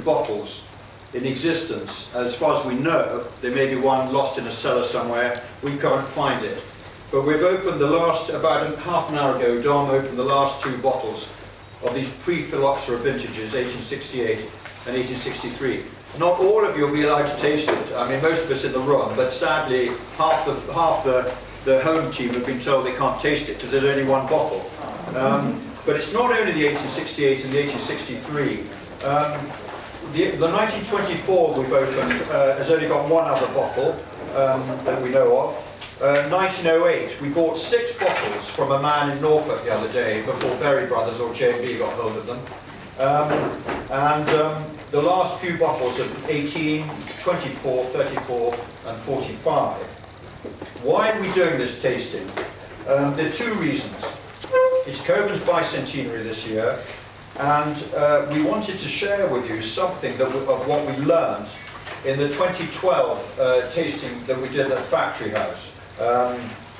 Bottles in existence, as far as we know. There may be one lost in a cellar somewhere, we can't find it. But we've opened the last, about half an hour ago, Dom opened the last two bottles of these pre-phylloxera vintages, 1868 and 1863. Not all of you will be allowed to taste it. I mean, most of us in the room, but sadly, half the home team have been told they can't taste it because there's only one bottle. But it's not only the 1868 and the 1863. The 1924 we've opened has only got one other bottle that we know of. 1908, we bought 6 bottles from a man in Norfolk the other day before Berry Brothers or J&B got hold of them. The last few bottles of 18, 24, 34 and 45. Why are we doing this tasting? There are 2 reasons. It's Cockburn's Bicentenary this year, and we wanted to share with you something of what we learned in the 2012 tasting that we did at Factory House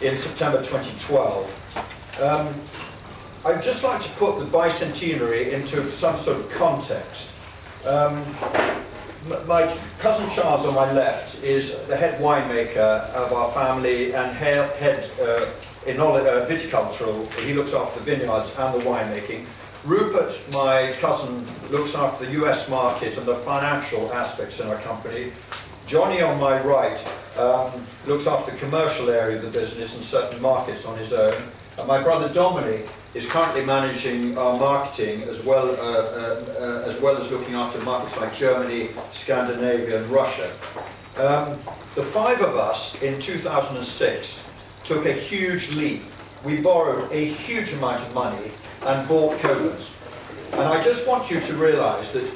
in September 2012. I'd just like to put the Bicentenary into some sort of context. My cousin Charles on my left is the head winemaker of our family and head viticultural. He looks after the vineyards and the winemaking. Rupert, my cousin, looks after the US market and the financial aspects in our company. Johnny on my right looks after the commercial area of the business and certain markets on his own. And my brother Dominic is currently managing our marketing as well as looking after markets like Germany, Scandinavia and Russia. The 5 of us in 2006 took a huge leap. We borrowed a huge amount of money and bought Cockburn's. And I just want you to realise that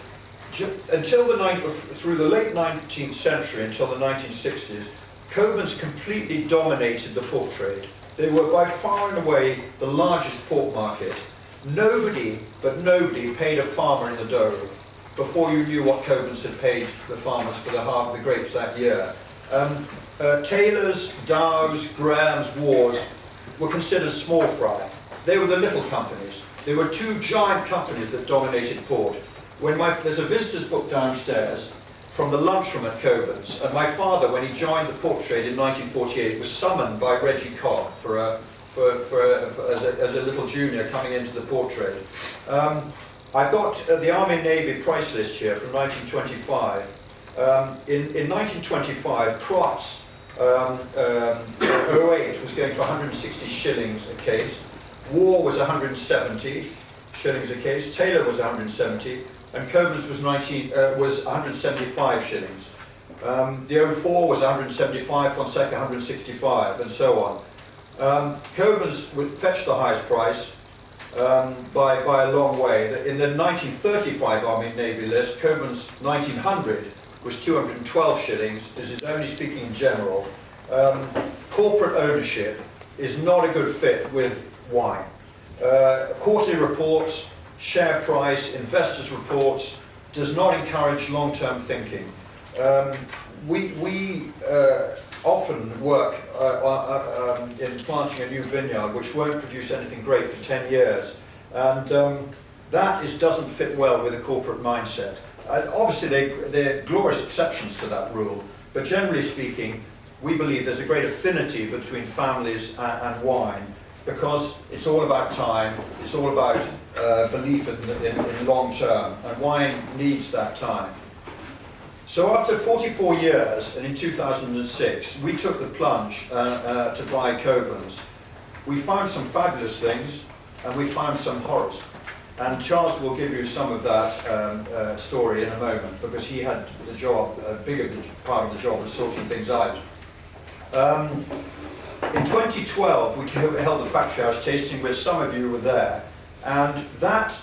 through the late 19th century until the 1960s, Cockburn's completely dominated the pork trade. They were by far and away the largest pork market. Nobody paid a farmer in the dough before you knew what Cockburn's had paid the farmers for the grapes that year. Taylor's, Dow's, Graham's, Wars were considered small fry. They were the little companies. There were 2 giant companies that dominated port. There's a visitor's book downstairs from the lunchroom at Cockburn's, and my father, when he joined the pork trade in 1948, was summoned by Reggie Cobb as a little junior coming into the pork trade. I've got the Army and Navy price list here from 1925. In 1925, Crofts 08 was going for 160 shillings a case. War was 170 shillings a case. Taylor was 170, and Cockburn's was 175 shillings. The 04 was 175, Fonseca 165, and so on. Cockburn's would fetch the highest price by a long way. In the 1935 Army and Navy list, Cockburn's 1900 was 212 shillings. This is only speaking in general. Corporate ownership is not a good fit with wine. Quarterly reports, share price, investors' reports does not encourage long-term thinking. We often work in planting a new vineyard which won't produce anything great for 10 years, and that doesn't fit well with a corporate mindset. Obviously there are glorious exceptions to that rule, but generally speaking we believe there's a great affinity between families and wine, because it's all about time, it's all about belief in long term, and wine needs that time. So after 44 years, and in 2006, we took the plunge to buy Cockburn's. We found some fabulous things, and we found some horrors. And Charles will give you some of that story in a moment, because he had the job, a bigger part of the job of sorting things out. In 2012, we held a Factory House tasting where some of you were there, and that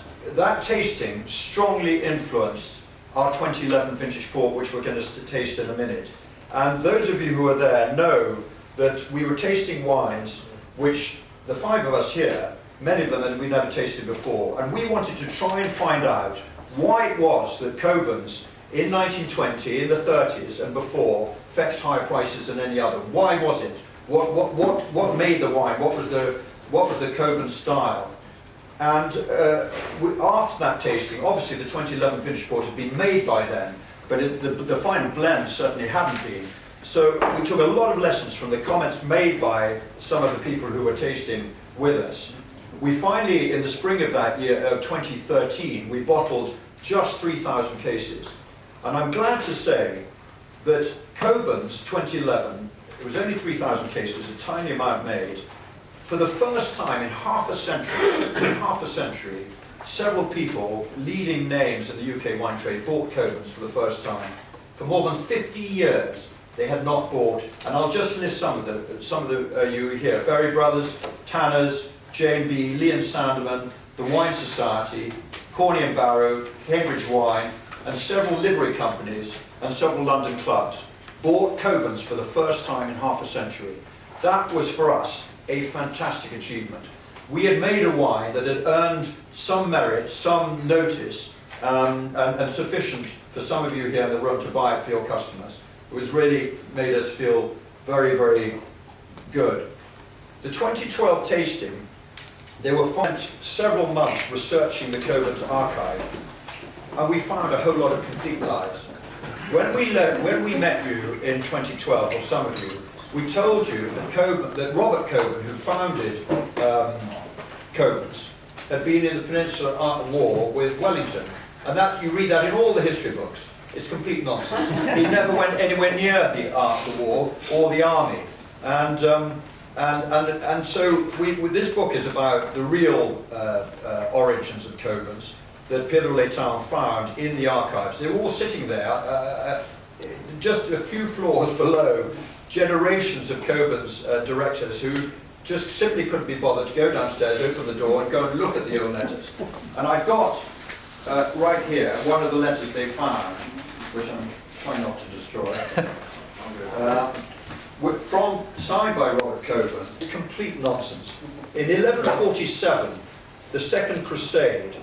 tasting strongly influenced our 2011 vintage port, which we're going to taste in a minute. And those of you who are there know that we were tasting wines which the 5 of us here, many of them we've never tasted before, and we wanted to try and find out why it was that Cockburn's in 1920, in the 30s and before, fetched higher prices than any other. Why was it? What made the wine? What was the Cockburn style? And after that tasting, obviously the 2011 vintage port had been made by then, but the final blend certainly hadn't been. So we took a lot of lessons from the comments made by some of the people who were tasting with us. We finally, in the spring of that year, of 2013, we bottled just 3,000 cases. And I'm glad to say that Cockburn's 2011, it was only 3,000 cases, a tiny amount made. For the first time in half a century, several people, leading names in the UK wine trade, bought Cockburn's for the first time. For more than 50 years, they had not bought, and I'll just list some of you here: Berry Brothers, Tanners, J&B, Lee and Sandeman, the Wine Society, Corney and Barrow, Cambridge Wine, and several livery companies and several London clubs bought Cockburn's for the first time in half a century. That was for us a fantastic achievement. We had made a wine that had earned some merit, some notice, and sufficient for some of you here in the room to buy it for your customers. It was really made us feel very, very good. The 2012 tasting, they were spent several months researching the Cockburn's archive, and we found a whole lot of complete lies. When we met you in 2012, or some of you, we told you that Robert Cockburn, who founded Cockburn's, had been in the Peninsular Art War with Wellington, and that you read that in all the history books. It's complete nonsense. He never went anywhere near the Art of the War or the army, and so this book is about the real origins of Cockburn's that Pierre de l'Étang found in the archives. They were all sitting there, just a few floors below. Generations of Cockburn's directors who just simply couldn't be bothered to go downstairs, open the door, and go and look at the old letters. And I've got right here one of the letters they found, which I'm trying not to destroy. Signed by Robert Cockburn. Complete nonsense. In 1147, the Second Crusade,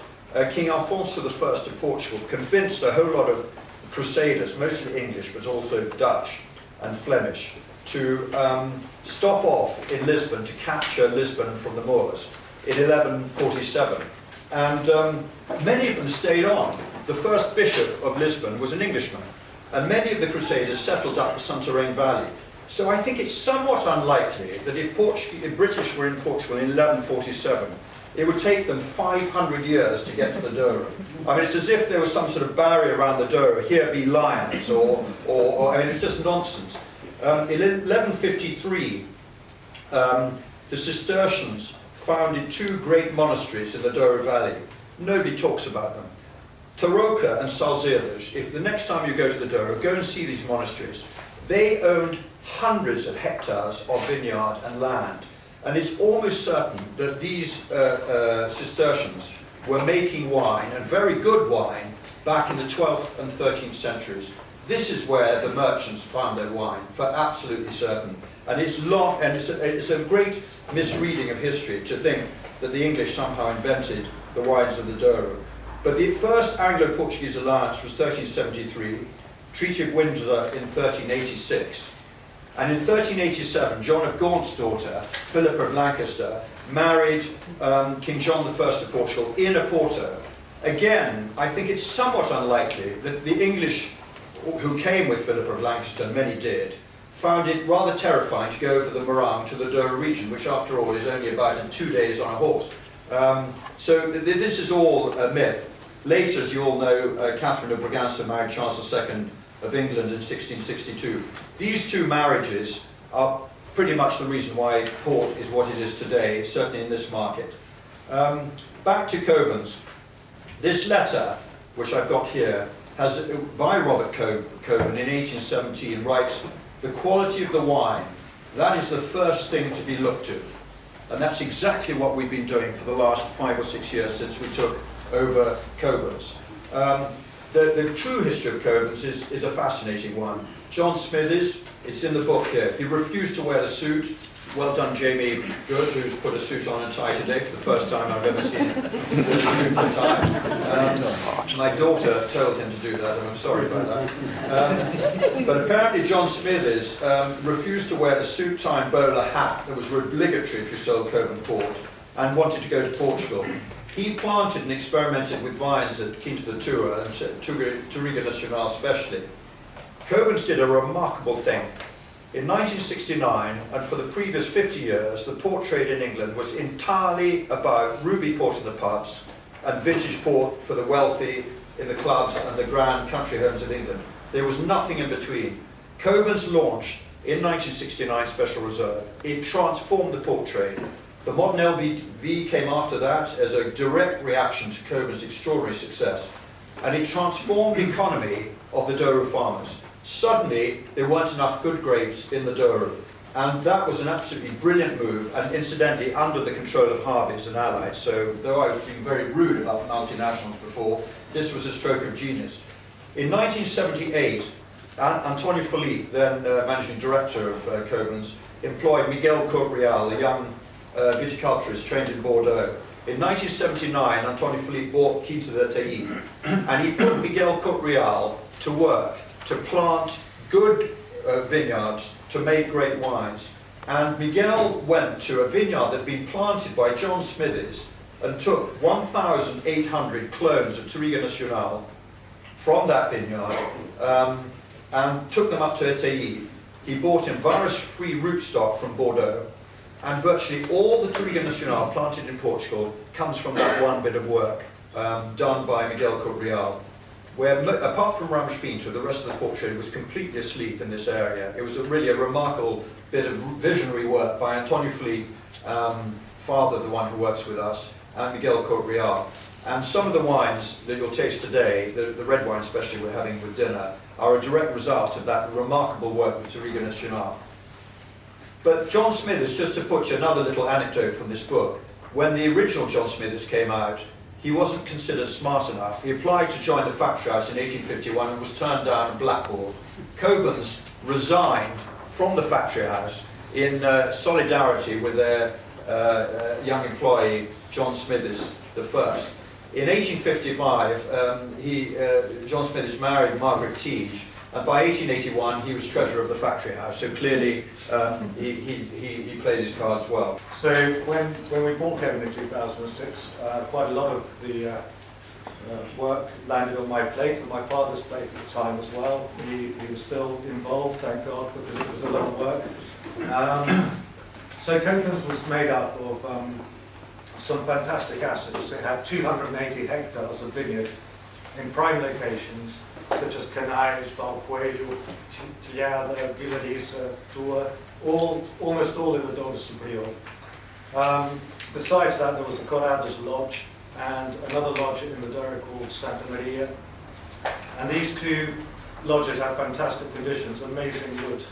King Alfonso I of Portugal convinced a whole lot of crusaders, mostly English, but also Dutch and Flemish, to stop off in Lisbon to capture Lisbon from the Moors in 1147. And many of them stayed on. The first bishop of Lisbon was an Englishman, and many of the crusaders settled up the Santarém Valley. So I think it's somewhat unlikely that if British were in Portugal in 1147, it would take them 500 years to get to the Douro. I mean, it's as if there was some sort of barrier around the Douro, here be lions, or I mean, it's just nonsense. In 1153, the Cistercians founded two great monasteries in the Douro Valley. Nobody talks about them. Tarouca and Salzirdas, if the next time you go to the Douro, go and see these monasteries. They owned hundreds of hectares of vineyard and land. And it's almost certain that these Cistercians were making wine, and very good wine, back in the 12th and 13th centuries. This is where the merchants found their wine, for absolutely certain. And it's long, and it's a great misreading of history to think that the English somehow invented the wines of the Douro. But the first Anglo-Portuguese alliance was 1373, Treaty of Windsor in 1386. And in 1387, John of Gaunt's daughter, Philippa of Lancaster, married King John I of Portugal in Oporto. Again, I think it's somewhat unlikely that the English who came with Philippa of Lancaster, many did, found it rather terrifying to go over the Morang to the Douro region, which after all is only about 2 days on a horse. So this is all a myth. Later, as you all know, Catherine of Braganza married Charles II of England in 1662. These two marriages are pretty much the reason why port is what it is today, certainly in this market. Back to Cockburn's. This letter, which I've got here, by Robert Cockburn in 1817, writes, "The quality of the wine, that is the first thing to be looked to." And that's exactly what we've been doing for the last 5 or 6 years since we took over Cockburn's. The true history of Cockburn's is a fascinating one. John Smithies, it's in the book here. He refused to wear the suit. Well done, Jamie Good, who's put a suit on and tie today for the first time I've ever seen him with a suit and tie. My daughter told him to do that, and I'm sorry about that. But apparently John Smithers refused to wear the suit, tie and bowler hat that was obligatory if you sold Cockburn port, and wanted to go to Portugal. He planted and experimented with vines at Quinta da Tua and Touriga Nacional especially. Cockburn's did a remarkable thing. In 1969, and for the previous 50 years, the port trade in England was entirely about ruby port in the pubs and vintage port for the wealthy in the clubs and the grand country homes of England. There was nothing in between. Cockburn's launched in 1969 Special Reserve. It transformed the port trade. The modern LBV came after that as a direct reaction to Cockburn's extraordinary success. And it transformed the economy of the Douro farmers. Suddenly, there weren't enough good grapes in the Douro. And that was an absolutely brilliant move, and incidentally under the control of Harvey's and Allied. So though I was being very rude about multinationals before, this was a stroke of genius. In 1978, Antonio Felipe, then managing director of Cockburn's, employed Miguel Correal, a young viticulturist trained in Bordeaux. In 1979, Antonio Felipe bought Quinta da Tua, and he put Miguel Correal to work to plant good vineyards to make great wines. And Miguel went to a vineyard that had been planted by John Smithers and took 1,800 clones of Touriga Nacional from that vineyard and took them up to Etaí. He bought in virus-free rootstock from Bordeaux, and virtually all the Touriga Nacional planted in Portugal comes from that one bit of work done by Miguel Correal, where apart from Ramos Pinto, the rest of the port trade was completely asleep in this area. It was really a remarkable bit of visionary work by Antonio Felipe, father, the one who works with us, and Miguel Correal. And some of the wines that you'll taste today, the red wine especially we're having with dinner, are a direct result of that remarkable work with Touriga Nacional. But John Smithers, just to put you another little anecdote from this book, when the original John Smithers came out, he wasn't considered smart enough. He applied to join the factory house in 1851 and was turned down and blackballed. Cockburn's resigned from the factory house in solidarity with their young employee, John Smithers I. In 1855, John Smithers married Margaret Teague, and by 1881 he was treasurer of the factory house. So clearly he played his cards well. So when we bought Cockburn in 2006, quite a lot of the work landed on my plate, and my father's plate at the time as well. He was still involved, thank God, because it was a lot of work. So Cockburn's was made up of some fantastic assets. It had 280 hectares of vineyard in prime locations, such as Canais, Valcoelho, Telhada, Villarissa, Tua, almost all in the Douro Superior. Besides that, there was the Corradas Lodge and another lodge in the Douro called Santa Maria. And these two lodges had fantastic conditions, amazing wood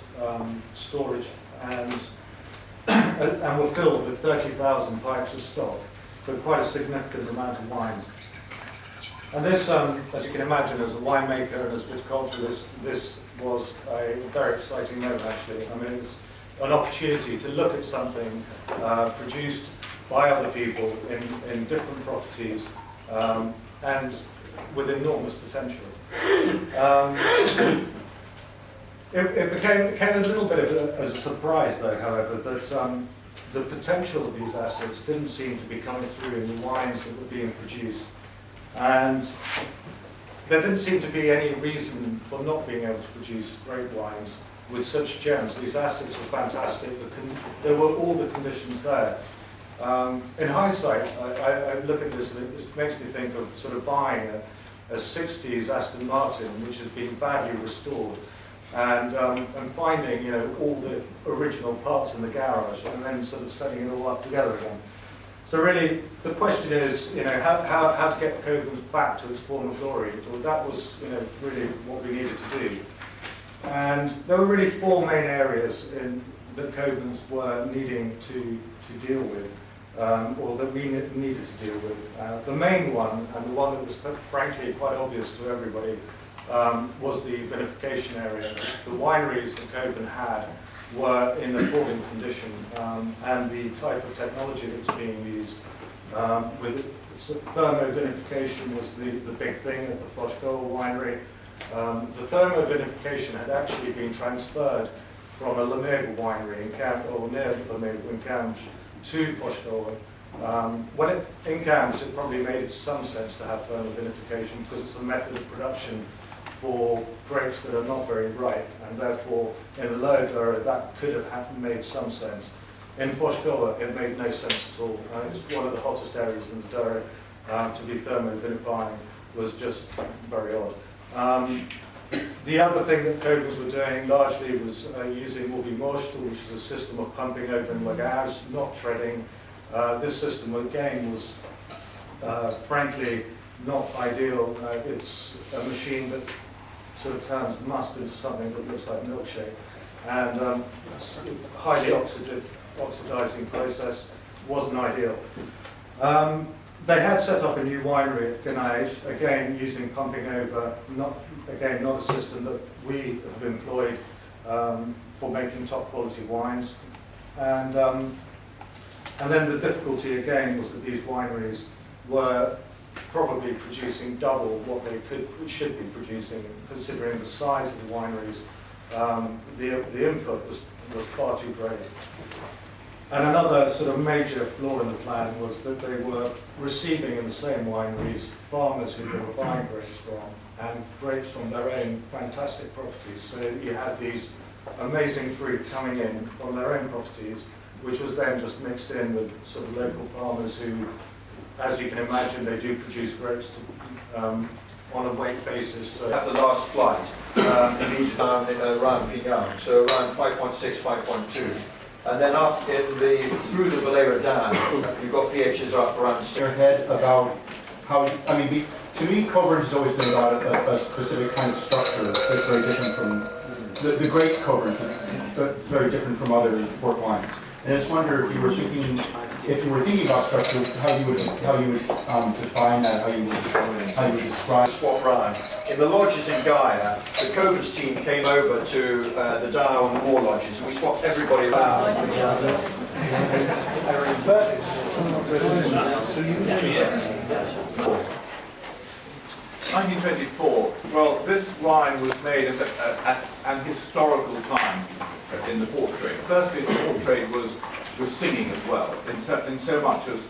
storage, and were filled with 30,000 pipes of stock, so quite a significant amount of wine. And this, as you can imagine, as a winemaker and as a viticulturist, this was a very exciting moment, actually. I mean, it's an opportunity to look at something produced by other people in different properties and with enormous potential. It became a little bit of a surprise, though, however, that the potential of these assets didn't seem to be coming through in the wines that were being produced. And there didn't seem to be any reason for not being able to produce great wines with such gems. These assets were fantastic. There were all the conditions there. In hindsight, I look at this and it makes me think of sort of buying a 60s Aston Martin, which has been badly restored, and finding, you know, all the original parts in the garage and then sort of setting it all up together again. So really, the question is, you know, how to get Cockburn's back to its former glory. Well, that was, you know, really what we needed to do. And there were really four main areas that Cockburn's were needing to deal with, or that we needed to deal with. The main one, and the one that was frankly quite obvious to everybody, was the vinification area. The wineries that Cockburn had were in appalling condition, and the type of technology that was being used with thermovinification was the big thing at the Fochgoa winery. The thermovinification had actually been transferred from a Lamega winery in Cam, or near Lamega in Cam, to Fochgoa. In Cams, it probably made some sense to have thermovinification because it's a method of production for grapes that are not very ripe, and therefore in the low Douro that could have made some sense. In Fochgoa, it made no sense at all. It's one of the hottest areas in the Douro. To be thermovinifying was just very odd. The other thing that Cockburns were doing largely was using multi-morstel, which is a system of pumping over in lagage, not treading. This system again was frankly not ideal. It's a machine that sort of turns must into something that looks like milkshake, and it's a highly oxidizing process. Wasn't ideal. They had set up a new winery at Ganache, again using pumping over, not a system that we have employed for making top quality wines. And then the difficulty again was that these wineries were probably producing double what they should be producing, considering the size of the wineries. The input was far too great. And another sort of major flaw in the plan was that they were receiving in the same wineries farmers who they were buying grapes from, and grapes from their own fantastic properties. So you had these amazing fruit coming in from their own properties, which was then just mixed in with sort of local farmers who, as you can imagine, they do produce grapes on a weight basis. So At the last flight, in each around Pigan, so around 5.6, 5.2. And then up through the Valera Dam, you've got pHs up around 6. Your head about how, to me, Cockburn has always been about a specific kind of structure that's very different from the great Cockburn, but it's very different from other port wines. And I just wonder if you were thinking about structure, how you would define that, how you would describe. Swap round. In the lodges in Gaia, the Cockburn's team came over to the Dow and the Moor lodges, and we swapped everybody around. 1924. Well, this wine was made at an historical time in the port trade. Firstly, the port trade was singing as well, in so much as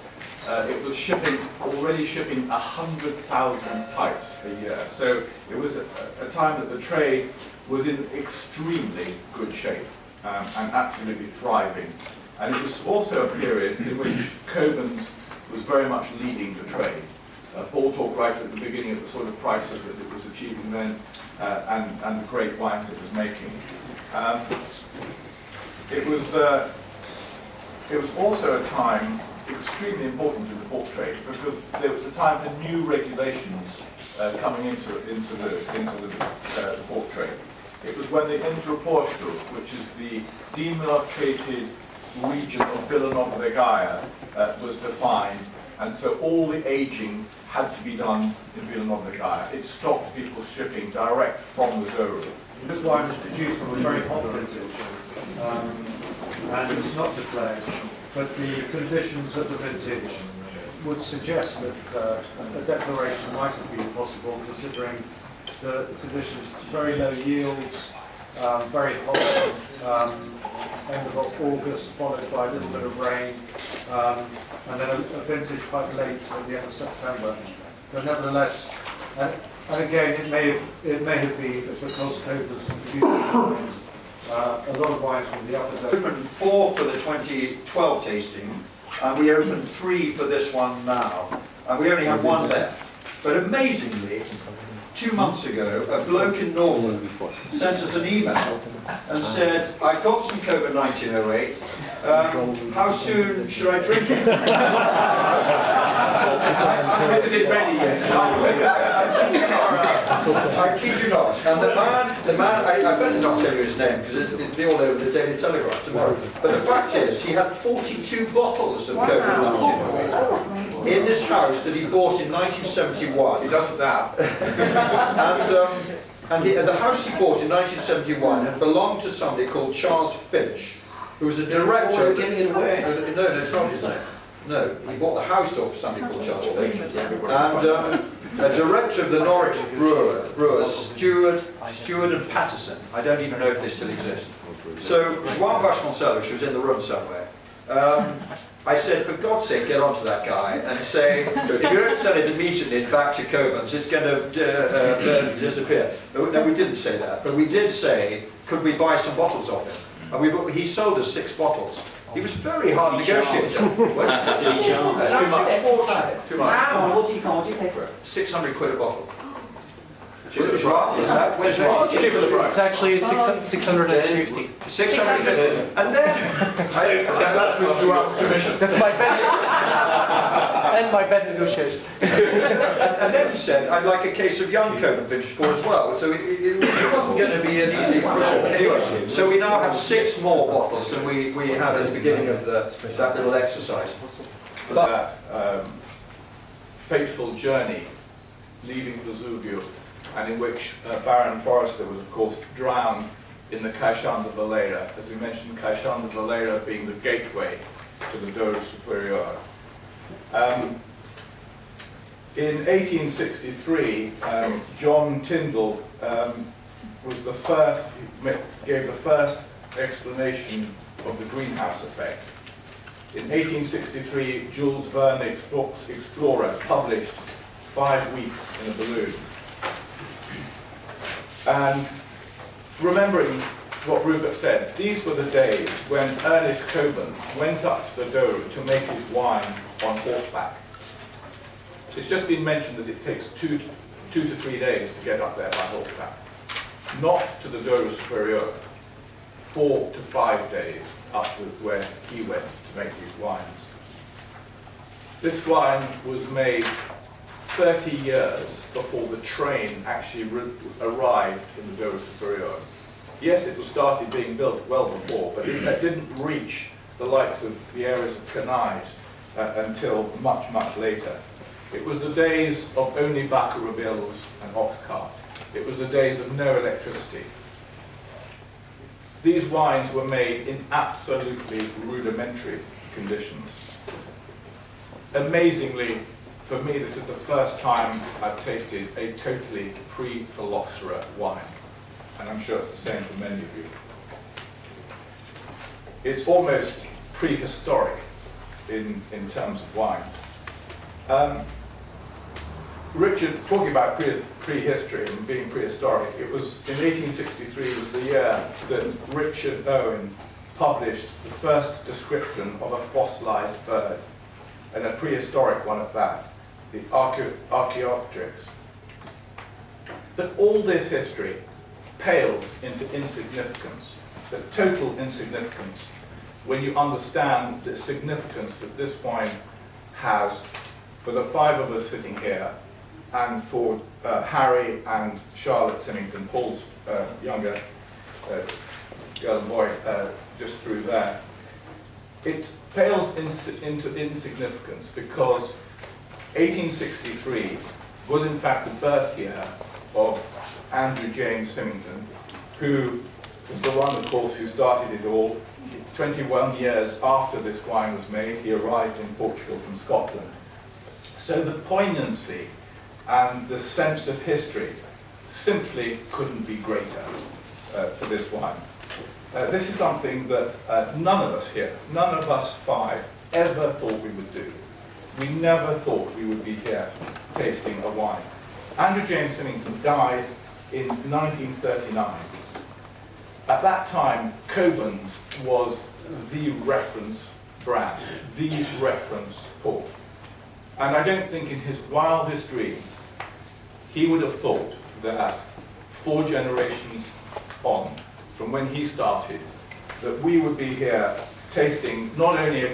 it was already shipping 100,000 pipes a year. So it was a time that the trade was in extremely good shape and absolutely thriving. And it was also a period in which Cockburn's was very much leading the trade. Paul talked right at the beginning of the sort of prices that it was achieving then and the great wines it was making. It was also a time extremely important in the port trade because there was a time for new regulations coming into the port trade. It was when the Intraporto, which is the demarcated region of Villanova de Gaia, was defined, and so all the aging had to be done in Villanova de Gaia. It stopped people shipping direct from the Douro. This wine was produced from a very hot vintage, and it's not declared, but the conditions of the vintage would suggest that a declaration might have been possible, considering the conditions: very low yields, very hot, end of August, followed by a little bit of rain, and then a vintage quite late at the end of September. But nevertheless, and again, it may have been that because Cockburn was producing wines, a lot of wines from the upper We opened 4 for the 2012 tasting, and we opened 3 for this one now. And we only have 1 left. But amazingly, 2 months ago, a bloke in Norfolk sent us an email and said, "I've got some Cockburn 1908. How soon should I drink it?" I haven't it ready yet. I kid you not. And the man, I better not tell you his name because it'll be all over the Daily Telegraph tomorrow. But the fact is, he had 42 bottles of Cockburn 1908 in this house that he bought in 1971. He doesn't have. And the house he bought in 1971 had belonged to somebody called Charles Finch, who was a director. Oh, you're giving it away. No, it's not his name. No, he bought the house off somebody called Charles Finch. And a director of the Norwich Brewers, Stewart and Patterson. I don't even know if they still exist. So, Joan Vasconcelos, she was in the room somewhere. I said, for God's sake, get onto that guy and say, if you don't sell it immediately back to Cockburn's, it's going to disappear. No, we didn't say that, but we did say, could we buy some bottles off him? And he sold us 6 bottles. He was very hard negotiator. Too much. Too much. What do you pay for it? 600 quid a bottle. Cheap as right, isn't that? Where's cheap as right? It's actually 650. 650. And then That's with Joan's commission. That's my bet. And my bet negotiation. and then he said, I'd like a case of young Cockburn vintage pour as well. So it wasn't going to be an easy push. Anyway, so we now have 6 more bottles than we had at the beginning of that little exercise. That fateful journey leaving Vesuvio, and in which Baron Forrester was, of course, drowned in the Caixão de Valera. As we mentioned, Caixão de Valera being the gateway to the Douro Superior. In 1863, John Tyndall was the first, gave the first explanation of the greenhouse effect. In 1863, Jules Verne, explorer, published 5 weeks in a balloon. And remembering what Rupert said, these were the days when Ernest Cockburn went up to the Douro to make his wine on horseback. It's just been mentioned that it takes 2 to 3 days to get up there by horseback. Not to the Douro Superior, 4 to 5 days up to where he went to make these wines. This wine was made 30 years before the train actually arrived in the Douro Superior. Yes, it was started being built well before, but it didn't reach the likes of the areas of Canide until much, much later. It was the days of only vacarabills and ox cart. It was the days of no electricity. These wines were made in absolutely rudimentary conditions. Amazingly, for me, this is the first time I've tasted a totally pre-phylloxera wine, and I'm sure it's the same for many of you. It's almost prehistoric in terms of wine. Richard, talking about prehistory and being prehistoric, it was in 1863 was the year that Richard Owen published the first description of a fossilized bird, and a prehistoric one at that, the Archaeopteryx. But all this history pales into insignificance, the total insignificance, when you understand the significance that this wine has for the 5 of us sitting here, and for Harry and Charlotte Symington, Paul's younger girl and boy, just through there. It pales into insignificance because 1863 was in fact the birth year of Andrew James Symington, who was the one, of course, who started it all. 21 years after this wine was made, he arrived in Portugal from Scotland. So the poignancy and the sense of history simply couldn't be greater for this wine. This is something that none of us here, none of us 5, ever thought we would do. We never thought we would be here tasting a wine. Andrew James Symington died in 1939. At that time, Cockburn's was the reference brand, the reference port. And I don't think in his wildest dreams he would have thought that 4 generations on, from when he started, that we would be here tasting not only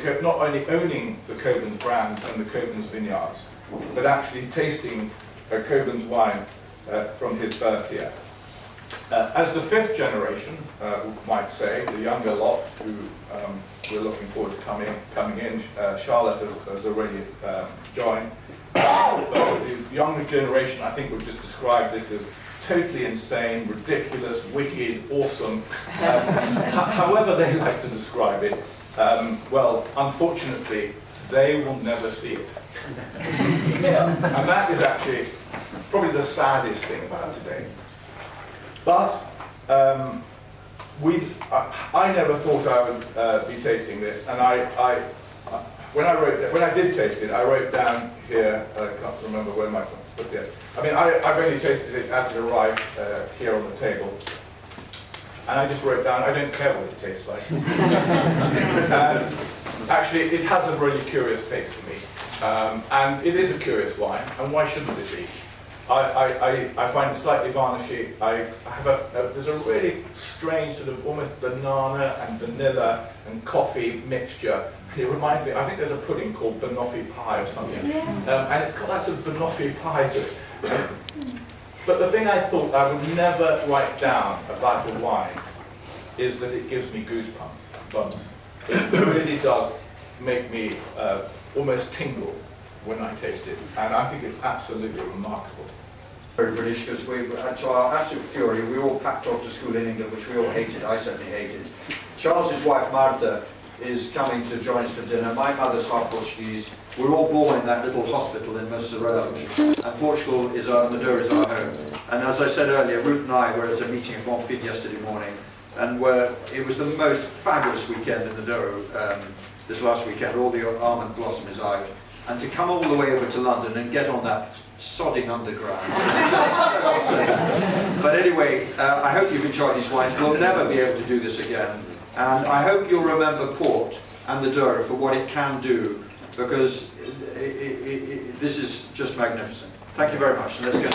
owning the Cockburn's brand and the Cockburn's vineyards, but actually tasting a Cockburn's wine from his birth here. As the 5th generation, might say, the younger lot who we're looking forward to coming in, Charlotte has already joined. But the younger generation, I think, would just describe this as totally insane, ridiculous, wicked, awesome, however they like to describe it. Well, unfortunately, they will never see it. And that is actually probably the saddest thing about today. But I never thought I would be tasting this, and when I did taste it, I wrote down here. I can't remember where my put it. I mean, I've only tasted it as it arrived here on the table, and I just wrote down, I don't care what it tastes like. Actually, it has a really curious taste for me, and it is a curious wine, and why shouldn't it be? I find it slightly varnishy. There's a really strange sort of almost banana and vanilla and coffee mixture. It reminds me, I think there's a pudding called banoffee pie or something, and it's got that sort of banoffee pie to it. But the thing I thought I would never write down about a wine is that it gives me goosebumps. It really does make me almost tingle when I taste it, and I think it's absolutely remarkable. Very British, because to our absolute fury, we all packed off to school in England, which we all hated. I certainly hated. Charles's wife Marta is coming to join us for dinner. My mother's half Portuguese. We're all born in that little hospital in Moçarello, and Portugal is our Madeira is our home. And as I said earlier, Ruth and I were at a meeting at Bonfim yesterday morning, and it was the most fabulous weekend in the Douro this last weekend. All the almond blossom is out, and to come all the way over to London and get on that sodding underground is just so pleasant. But anyway, I hope you've enjoyed these wines. We'll never be able to do this again. And I hope you'll remember port and the Douro for what it can do, because this is just magnificent. Thank you very much. Let's go.